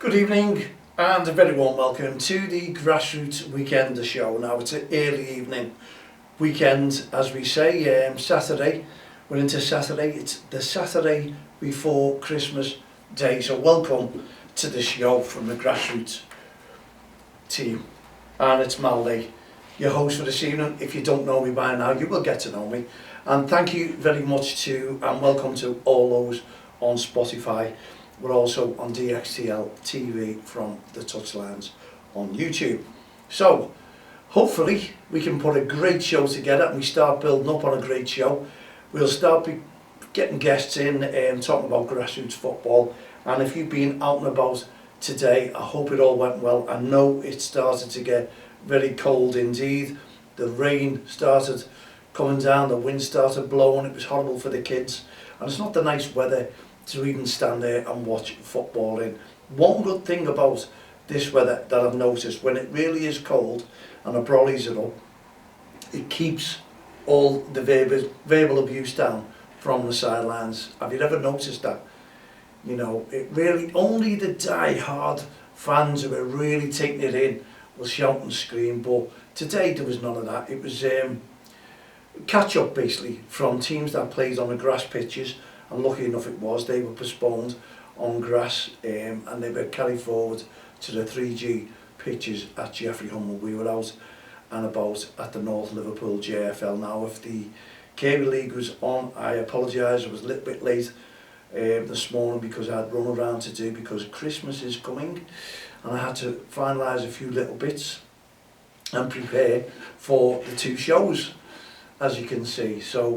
Good evening and a very warm welcome to the Grassroots Weekender show. Now it's an early evening weekend, as we say, Saturday. We're into Saturday. It's the Saturday before Christmas Day. So welcome to the show from the Grassroots team. And it's Malday, your host for this evening. If you don't know me by now, you will get to know me. And thank you very much to and welcome to all those on Spotify. We're also on DXTL TV from the touchlines on YouTube. So hopefully we can put a great show together and we start building up on a great show. We'll start getting guests in and talking about grassroots football. And if you've been out and about today, I hope it all went well. I know it started to get very cold indeed. The rain started coming down, the wind started blowing. It was horrible for the kids. And it's not the nice weather to even stand there and watch football in. One good thing about this weather that I've noticed, when it really is cold and the brollies are up, it keeps all the verbal abuse down from the sidelines. Have you ever noticed that? You know, it really, only the die-hard fans who are really taking it in will shout and scream, but today there was none of that. It was catch-up basically from teams that played on the grass pitches. And lucky enough it was, they were postponed on grass and they were carried forward to the 3G pitches at Jeffrey Hummel. We were out and about at the North Liverpool JFL. Now if the Cable League was on, I apologise, I was a little bit late this morning because I had run around to do, because Christmas is coming and I had to finalise a few little bits and prepare for the two shows, as you can see. So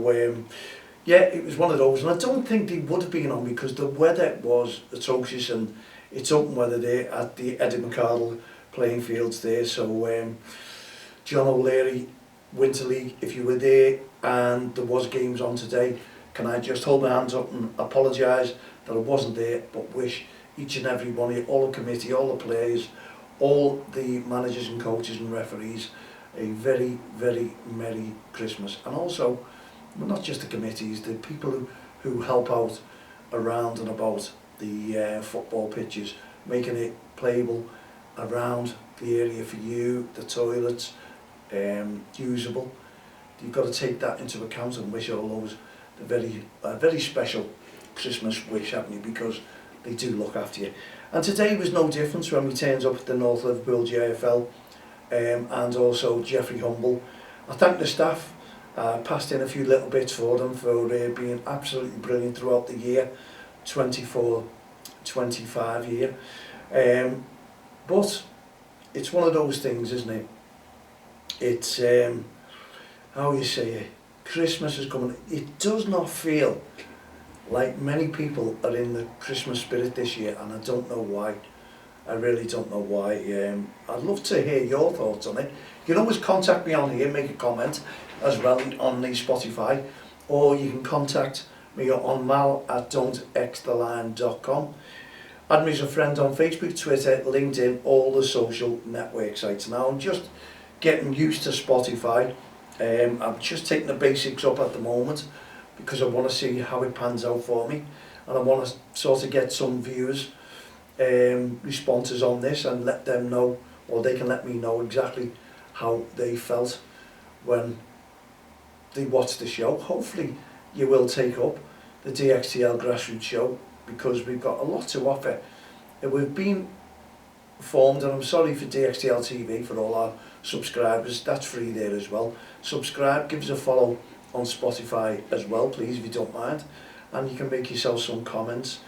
yeah, it was one of those, and I don't think they would have been on because the weather was atrocious, and it's open weather there at the Eddie McCardle playing fields there. So John O'Leary, Winter League, if you were there and there was games on today, can I just hold my hands up and apologise that I wasn't there, but wish each and every one of you, all the committee, all the players, all the managers and coaches and referees, a very, very Merry Christmas. And also, well, not just the committees, the people who help out around and about the football pitches, making it playable around the area for you, the toilets, usable. You've got to take that into account and wish all those a very special Christmas wish, haven't you, because they do look after you. And today was no difference when we turned up at the North Liverpool JFL and also Jeffrey Hummel. I thank the staff. Passed in a few little bits for them for being absolutely brilliant throughout the year, 24-25 year. But it's one of those things, isn't it? It's, how you say it, Christmas is coming. It does not feel like many people are in the Christmas spirit this year, and I don't know why. I really don't know why. I'd love to hear your thoughts on it. You can always contact me on here, make a comment as well on the Spotify, or you can contact me on mal@don'txtheline.com. Add me as a friend on Facebook, Twitter, LinkedIn, all the social network sites. Now I'm just getting used to Spotify. I'm just taking the basics up at the moment because I want to see how it pans out for me, and I want to sort of get some viewers responses on this and let them know, or they can let me know exactly how they felt when they watched the show. Hopefully you will take up the DXTL Grassroots show because we've got a lot to offer. We've been formed, and I'm sorry for DXTL TV for all our subscribers, that's free there as well. Subscribe, give us a follow on Spotify as well please if you don't mind, and you can make yourself some comments.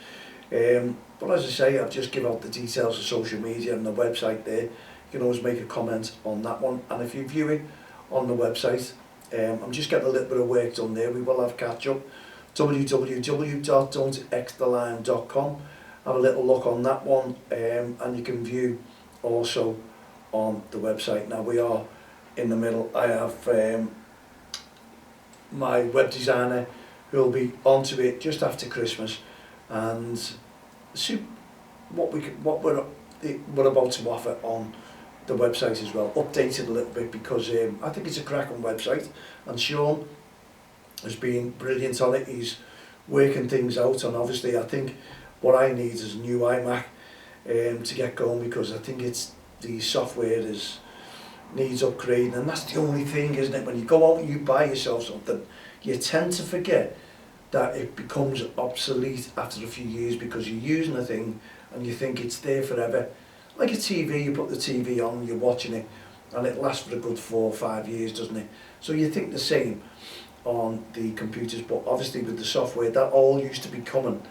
But as I say, I've just given out the details of social media and the website there. You can always make a comment on that one, and if you view it on the website, I'm just getting a little bit of work done there. We will have catch up, www.don'txtheline.com. have a little look on that one, and you can view also on the website. Now we are in the middle. I have my web designer who will be onto it just after Christmas and see what we're about to offer on the website as well, updated a little bit because I think it's a cracking website, and Sean has been brilliant on it. He's working things out, and obviously I think what I need is a new iMac to get going, because I think the software needs upgrading, and that's the only thing, isn't it? When you go out and you buy yourself something, you tend to forget that it becomes obsolete after a few years, because you're using a thing and you think it's there forever. Like a TV, you put the TV on, you're watching it, and it lasts for a good 4 or 5 years, doesn't it? So you think the same on the computers, but obviously with the software, that all used to be coming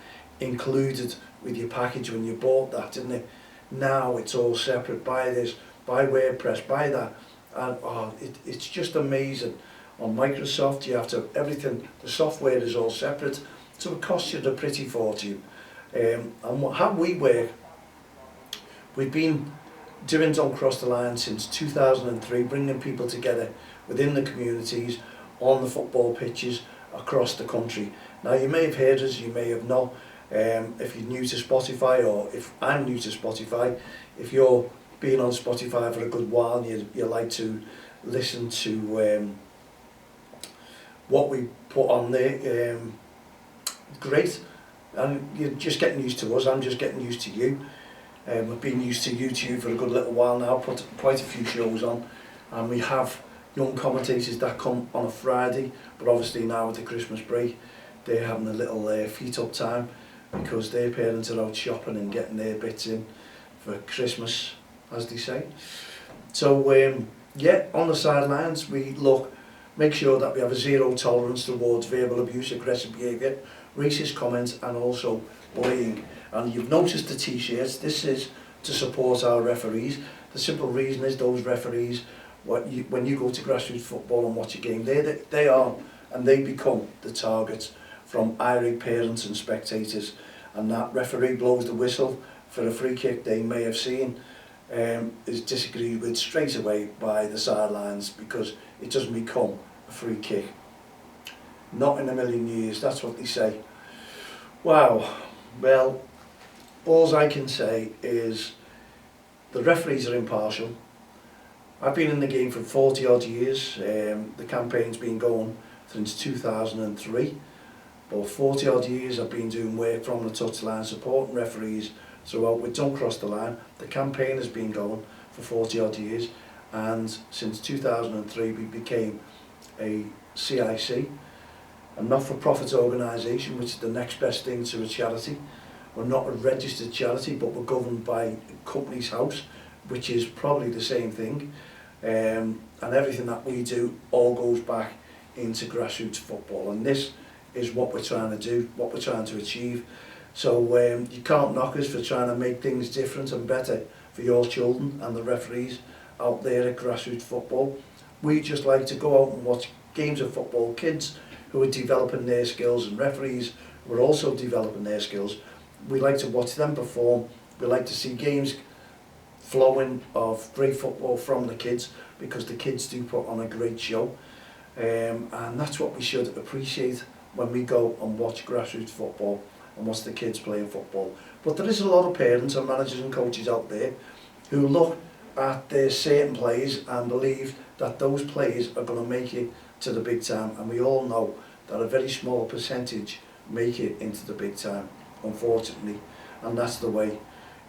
included with your package when you bought that, didn't it? Now it's all separate. Buy this, buy WordPress, buy that, and it's just amazing. On Microsoft, you have to everything. The software is all separate, so it costs you a pretty fortune. And how we work, we've been doing Don't Cross the Line since 2003, bringing people together within the communities, on the football pitches across the country. Now, you may have heard us, you may have not. If you're new to Spotify, or if I'm new to Spotify, if you're been on Spotify for a good while and you like to listen to what we put on there, great. And you're just getting used to us, I'm just getting used to you. We've been used to YouTube for a good little while now, put quite a few shows on, and we have young commentators that come on a Friday, but obviously now with the Christmas break, they're having a little feet up time, because their parents are out shopping and getting their bits in for Christmas, as they say. So yeah, on the sidelines we make sure that we have a zero tolerance towards verbal abuse, aggressive behaviour, racist comments, and also bullying. And you've noticed the t-shirts. This is to support our referees. The simple reason is those referees, when you go to grassroots football and watch a game, they are and they become the targets from irate parents and spectators, and that referee blows the whistle for a free kick they may have seen, is disagreed with straight away by the sidelines, because it doesn't become a free kick. Not in a million years, that's what they say. Wow, well, all I can say is the referees are impartial. I've been in the game for 40 odd years. The campaign's been going since 2003. But 40 odd years I've been doing work from the touchline, supporting referees throughout with Don't Cross the Line. The campaign has been going for 40 odd years, and since 2003 we became a CIC, a not-for-profit organisation, which is the next best thing to a charity. We're not a registered charity, but we're governed by Companies House, which is probably the same thing. And everything that we do all goes back into grassroots football, and this is what we're trying to do, what we're trying to achieve. So you can't knock us for trying to make things different and better for your children and the referees out there at grassroots football. We just like to go out and watch games of football, kids who are developing their skills, and referees who are also developing their skills. We like to watch them perform. We like to see games flowing of great football from the kids, because the kids do put on a great show. And that's what we should appreciate when we go and watch grassroots football and watch the kids playing football. But there is a lot of parents and managers and coaches out there who look at their certain players and believe that those players are going to make it to the big time, and we all know that a very small percentage make it into the big time, unfortunately, and that's the way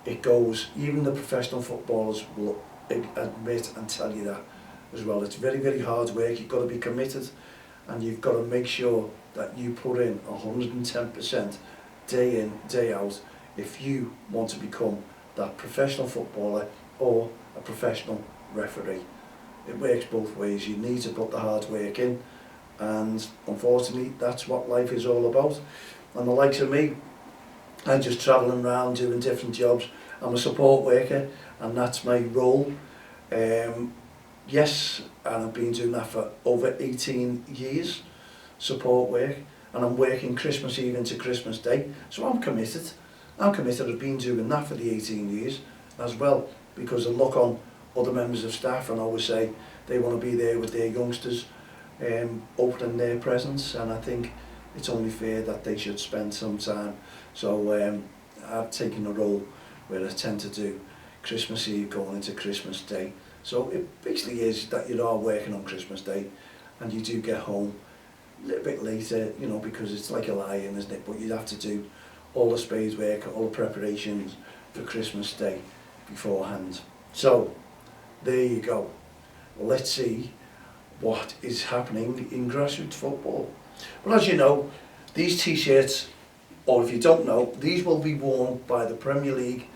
it goes. Even the professional footballers will admit and tell you that as well. It's very, very hard work. You've got to be committed, and you've got to make sure that you put in 110% day in, day out, if you want to become that professional footballer or a professional referee. It works both ways. You need to put the hard work in, and unfortunately that's what life is all about. And the likes of me, I'm just travelling around doing different jobs. I'm a support worker, and that's my role. Yes, and I've been doing that for over 18 years, support work, and I'm working Christmas Eve into Christmas Day, so I'm committed. I've been doing that for the 18 years as well, because I look on other members of staff and always say they want to be there with their youngsters, opening their presents, and I think it's only fair that they should spend some time. So I've taken a role where I tend to do Christmas Eve going into Christmas Day. So it basically is that you are working on Christmas Day, and you do get home a little bit later, you know, because it's like a lie-in, isn't it? But you'd have to do all the spades work, all the preparations for Christmas Day beforehand. So there you go. Let's see what is happening in grassroots football. Well, as you know, these t-shirts, or if you don't know, these will be worn by the Premier League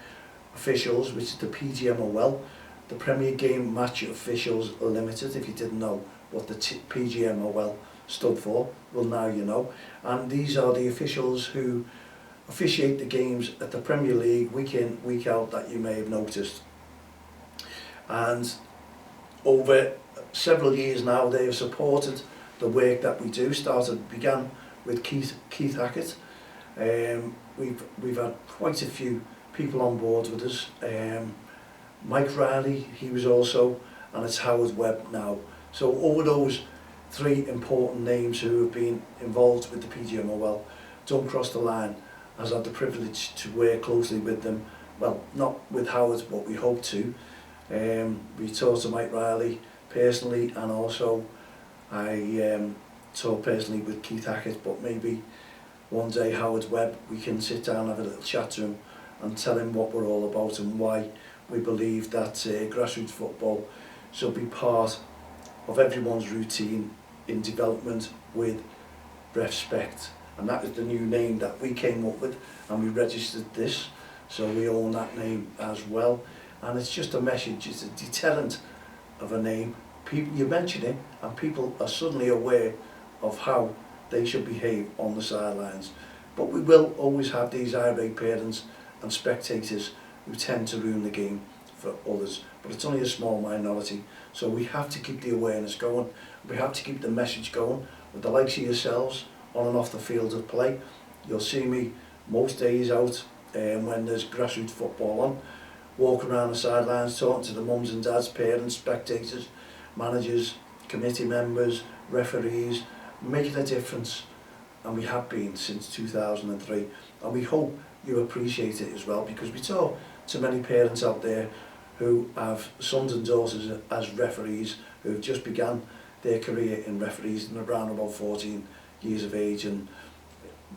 officials, which is the PGMOL, the Premier Game Match Officials Limited. If you didn't know what the PGMOL stood for, well, now you know. And these are the officials who officiate the games at the Premier League week in, week out, that you may have noticed. And over several years now, they have supported the work that we do. Began with Keith Hackett. We've had quite a few people on board with us. Mike Riley, he was also, and it's Howard Webb now. So over those three important names who have been involved with the PGMOL, don't cross the line, has had the privilege to work closely with them. Well, not with Howard, but we hope to. We talked to Mike Riley personally, and also I talked personally with Keith Hackett, but maybe one day Howard Webb, we can sit down and have a little chat to him and tell him what we're all about and why we believe that grassroots football should be part of everyone's routine in development with REFspect. And that is the new name that we came up with, and we registered this, so we own that name as well. And it's just a message, it's a deterrent of a name. People, you mention it and people are suddenly aware of how they should behave on the sidelines. But we will always have these irate parents and spectators who tend to ruin the game for others, but it's only a small minority. So we have to keep the awareness going, we have to keep the message going with the likes of yourselves on and off the field of play. You'll see me most days out when there's grassroots football on, walking around the sidelines talking to the mums and dads, parents, spectators, managers, committee members, referees, making a difference. And we have been since 2003, and we hope you appreciate it as well, because we talk to many parents out there who have sons and daughters as referees who have just begun their career in referees and around about 14 years of age, and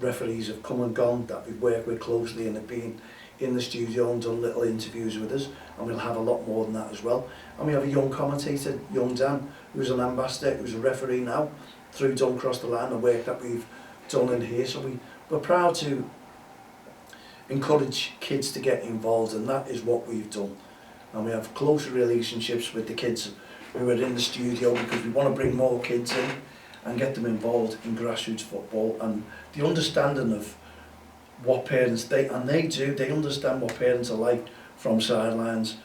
referees have come and gone that we've worked with closely and have been in the studio and done little interviews with us, and we'll have a lot more than that as well. And we have a young commentator, young Dan, who's an ambassador, who's a referee now through Don't Cross the Line, the work that we've done in here. So we're proud to encourage kids to get involved, and that is what we've done. And we have close relationships with the kids who are in the studio, because we want to bring more kids in and get them involved in grassroots football, and the understanding of what parents, they understand what parents are like from sidelines,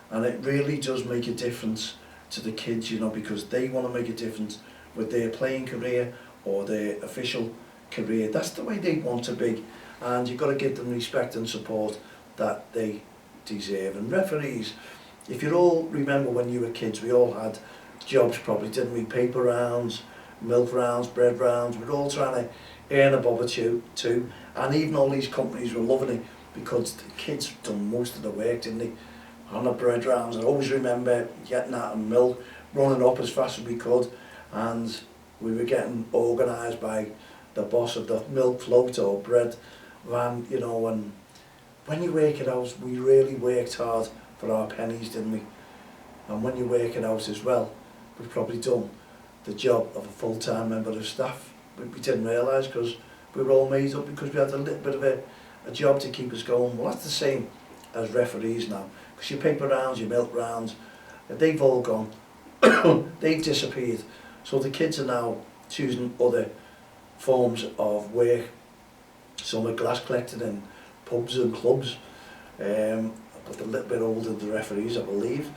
and it really does make a difference to the kids, you know, because they want to make a difference with their playing career or their official career. That's the way they want to be, and you've got to give them respect and support that they deserve. And referees, if you all remember when you were kids, we all had jobs probably, didn't we? Paper rounds, milk rounds, bread rounds. We're all trying to earn a bob or two, and even all these companies were loving it because the kids done most of the work, didn't they? On the bread rounds, I always remember getting out of milk, running up as fast as we could, and we were getting organised by the boss of the milk float or bread van, you know. And when you work it out, we really worked hard for our pennies, didn't we? And when you work it out as well, we've probably done the job of a full-time member of staff. We didn't realise, because we were all made up because we had a little bit of a job to keep us going. Well, that's the same as referees now, because your paper rounds, your milk rounds, they've all gone. They've disappeared. So the kids are now choosing other forms of work. Some are glass collecting in pubs and clubs, but they're a little bit older than the referees, I believe.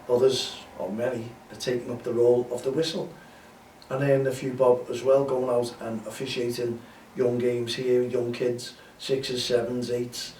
Others, or many, are taking up the role of the whistle, and then a few bob as well, going out and officiating young games here, young kids, 6s, 7s, 8s,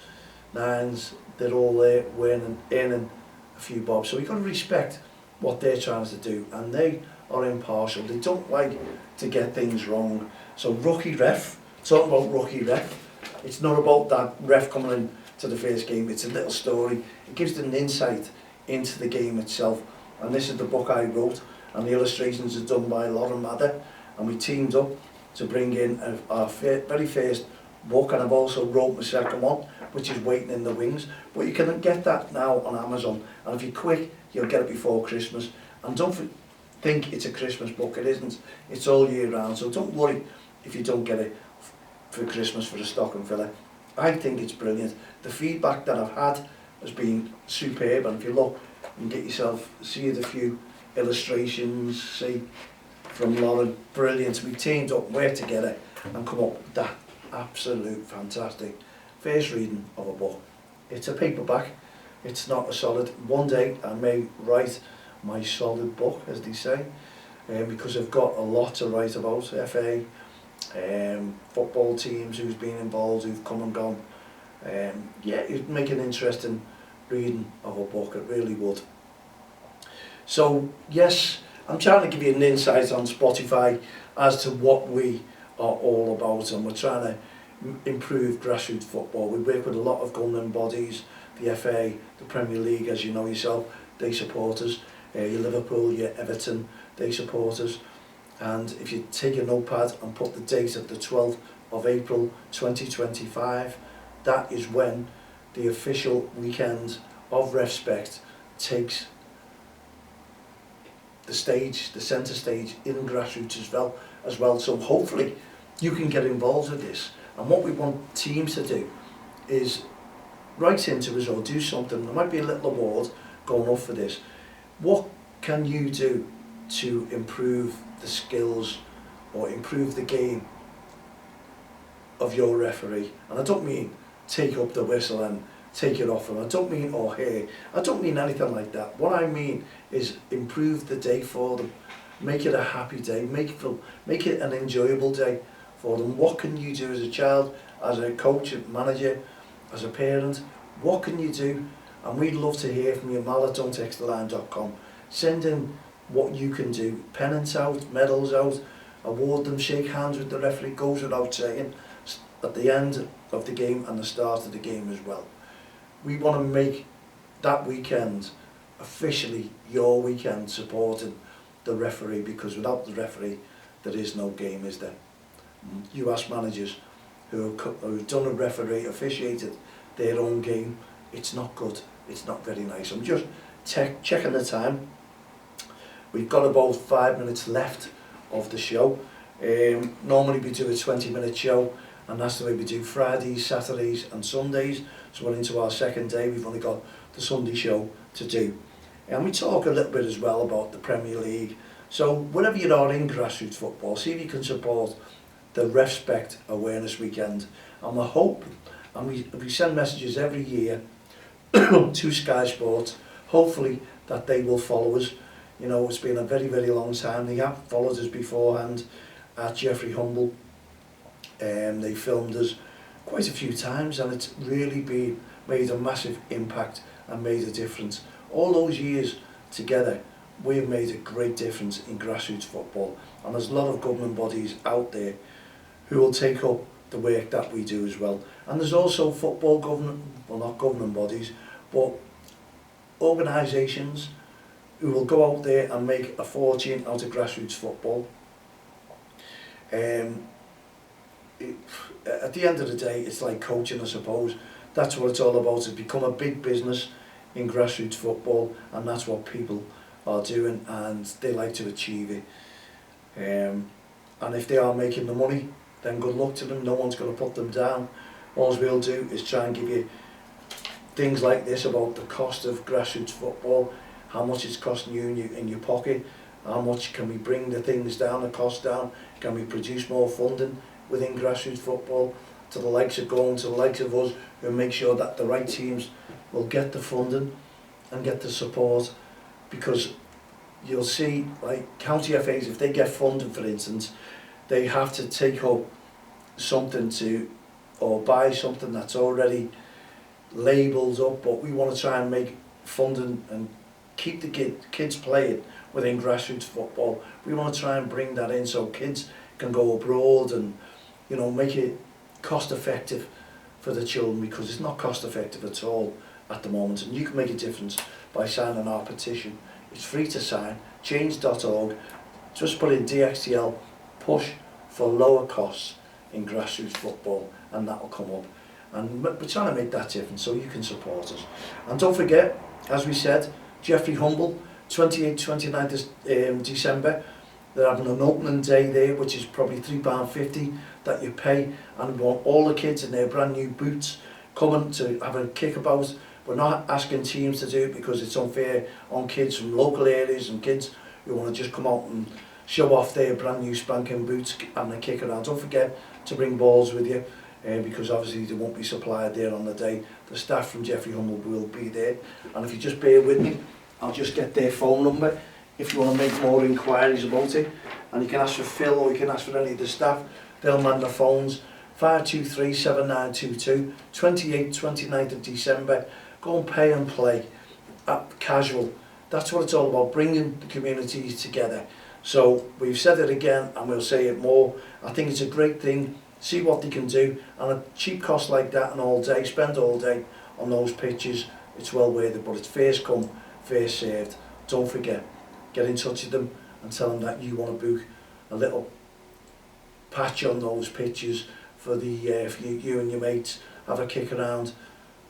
9s, they're all there earning a few bob. So we've got to respect what they're trying to do, and they are impartial. They don't like to get things wrong. So rookie ref, talking about rookie ref, it's not about that ref coming in to the first game, it's a little story. It gives them an insight into the game itself, and this is the book I wrote, and the illustrations are done by Lauren Mather, and we teamed up to bring in our very first book, and I've also wrote my second one, which is waiting in the wings. But you can get that now on Amazon, and if you're quick, you'll get it before Christmas. And don't think it's a Christmas book, it isn't. It's all year round, so don't worry if you don't get it for Christmas for a stocking filler. I think it's brilliant. The feedback that I've had has been superb, and if you look and get yourself, see the few illustrations, see from Lauren, brilliant. We teamed up, worked together and come up with that absolute fantastic first reading of a book. It's a paperback, it's not a solid. One day I may write my solid book, as they say, because I've got a lot to write about. FA, football teams who's been involved, who've come and gone. Yeah, it'd make an interesting reading of a book, it really would. So yes, I'm trying to give you an insight on Spotify as to what we are all about, and we're trying to improve grassroots football. We work with a lot of governing bodies, the FA, the Premier League, as you know yourself, they support us. Your Liverpool, your Everton, they support us. And if you take a notepad and put the date of the 12th of April 2025, that is when the official weekend of REFspect takes the stage, the centre stage in grassroots as well. So hopefully you can get involved with this. And what we want teams to do is write into us or do something. There might be a little award going up for this. What can you do to improve the skills or improve the game of your referee? And I don't mean take up the whistle and take it off them. I don't mean, oh hey, I don't mean anything like that. What I mean is improve the day for them. Make it a happy day, make it an enjoyable day for them. What can you do as a child, as a coach, a manager, as a parent? What can you do? And we'd love to hear from you, mal@don'ttexttheline.com. Send in what you can do. Pennants out, medals out, award them, shake hands with the referee, goes without saying, at the end of the game and the start of the game as well. We want to make that weekend officially your weekend supporting the referee, because without the referee there is no game, is there? You ask managers who've done a referee, officiated their own game, it's not good, it's not very nice. I'm just checking the time. We've got about 5 minutes left of the show. Normally we do a 20-minute show, and that's the way we do Fridays, Saturdays and Sundays. So we're into our second day, we've only got the Sunday show to do. And we talk a little bit as well about the Premier League. So wherever you are in grassroots football, see if you can support the REFspect Awareness Weekend. And we hope, and we send messages every year to Sky Sports, hopefully that they will follow us. You know, it's been a very, very long time. They have followed us beforehand at Jeffrey Humble. They filmed us quite a few times, and it's really made a massive impact and made a difference. All those years together, we've made a great difference in grassroots football, and there's a lot of government bodies out there who will take up the work that we do as well. And there's also football government, well, not government bodies, but organisations who will go out there and make a fortune out of grassroots football. At the end of the day, it's like coaching, I suppose. That's what it's all about. It's become a big business in grassroots football, and that's what people are doing, and they like to achieve it. And if they are making the money, then good luck to them. No one's going to put them down. All we'll do is try and give you things like this about the cost of grassroots football, how much it's costing you in your pocket, how much can we bring the things down, the cost down, can we produce more funding within grassroots football, to the likes of going to the likes of us, who make sure that the right teams will get the funding and get the support. Because you'll see, like county FAs, if they get funding, for instance, they have to take up something to, or buy something that's already labelled up, but we want to try and make funding and keep the kids playing within grassroots football. We want to try and bring that in so kids can go abroad and, you know, make it cost effective for the children, because it's not cost effective at all at the moment. And you can make a difference by signing our petition. It's free to sign, change.org. Just put in DXTL, push for lower costs in grassroots football, and that'll come up. and we're trying to make that difference so you can support us. And don't forget, as we said, Jeffrey Humble, 28th, 29th December, they're having an opening day there, which is probably £3.50 that you pay, and we want all the kids in their brand new boots coming to have a kickabout. We're not asking teams to do it because it's unfair on kids from local areas and kids who want to just come out and show off their brand new spanking boots having a kick around. Don't forget to bring balls with you, because obviously they won't be supplied there on the day. The staff from Jeffrey Humble will be there, and if you just bear with me, I'll just get their phone number if you want to make more inquiries about it, and you can ask for Phil or you can ask for any of the staff. They'll man the phones. 523 7922, 28th, 29th of December. Go and pay and play at casual. That's what it's all about, bringing the communities together. So we've said it again and we'll say it more. I think it's a great thing. See what they can do, and a cheap cost like that and all day, spend all day on those pitches, it's well worth it. But it's first come, first served. Don't forget, get in touch with them and tell them that you want to book a little patch on those pitches for the for you and your mates, have a kick around,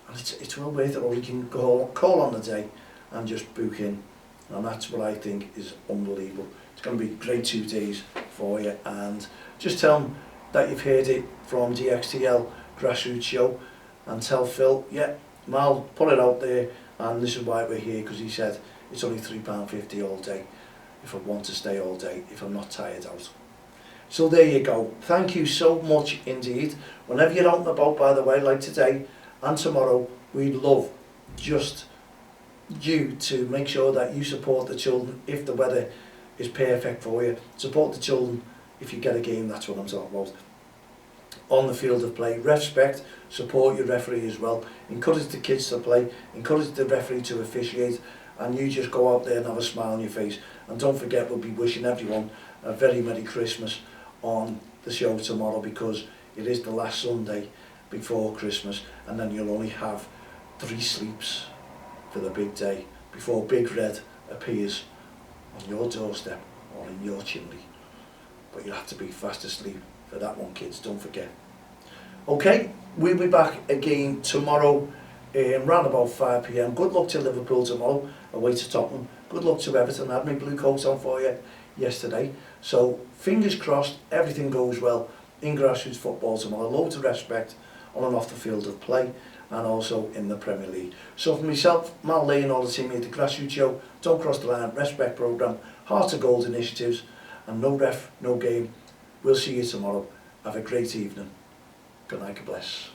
and it's well worth it. Or you can call on the day and just book in, and that's what I think is unbelievable. It's going to be great 2 days for you, and just tell them that you've heard it from DXTL Grassroots Show, and tell Phil, yeah, Mal put it out there, and this is why we're here, because he said it's only £3.50 all day if I want to stay all day, if I'm not tired out. So there you go. Thank you so much indeed. Whenever you're out and about, by the way, like today and tomorrow, we'd love just you to make sure that you support the children if the weather is perfect for you. Support the children if you get a game, that's what I'm talking about. On the field of play, REFspect, support your referee as well. Encourage the kids to play, encourage the referee to officiate, and you just go out there and have a smile on your face. And don't forget, we'll be wishing everyone a very Merry Christmas on the show tomorrow, because it is the last Sunday before Christmas, and then you'll only have 3 sleeps for the big day before Big Red appears on your doorstep or in your chimney. But you'll have to be fast asleep for that one, kids, don't forget. Okay, we'll be back again tomorrow around about 5 PM. Good luck to Liverpool tomorrow, away to Tottenham. Good luck to Everton. I had my blue coats on for you yesterday. So fingers crossed, everything goes well in grassroots football tomorrow. Loads of respect on and off the field of play, and also in the Premier League. So for myself, Mal Lane, all the team here at the Grassroots Show, Don't Cross the Line, Respect Programme, Heart of Gold initiatives, and no ref, no game. We'll see you tomorrow. Have a great evening. Good night, God bless.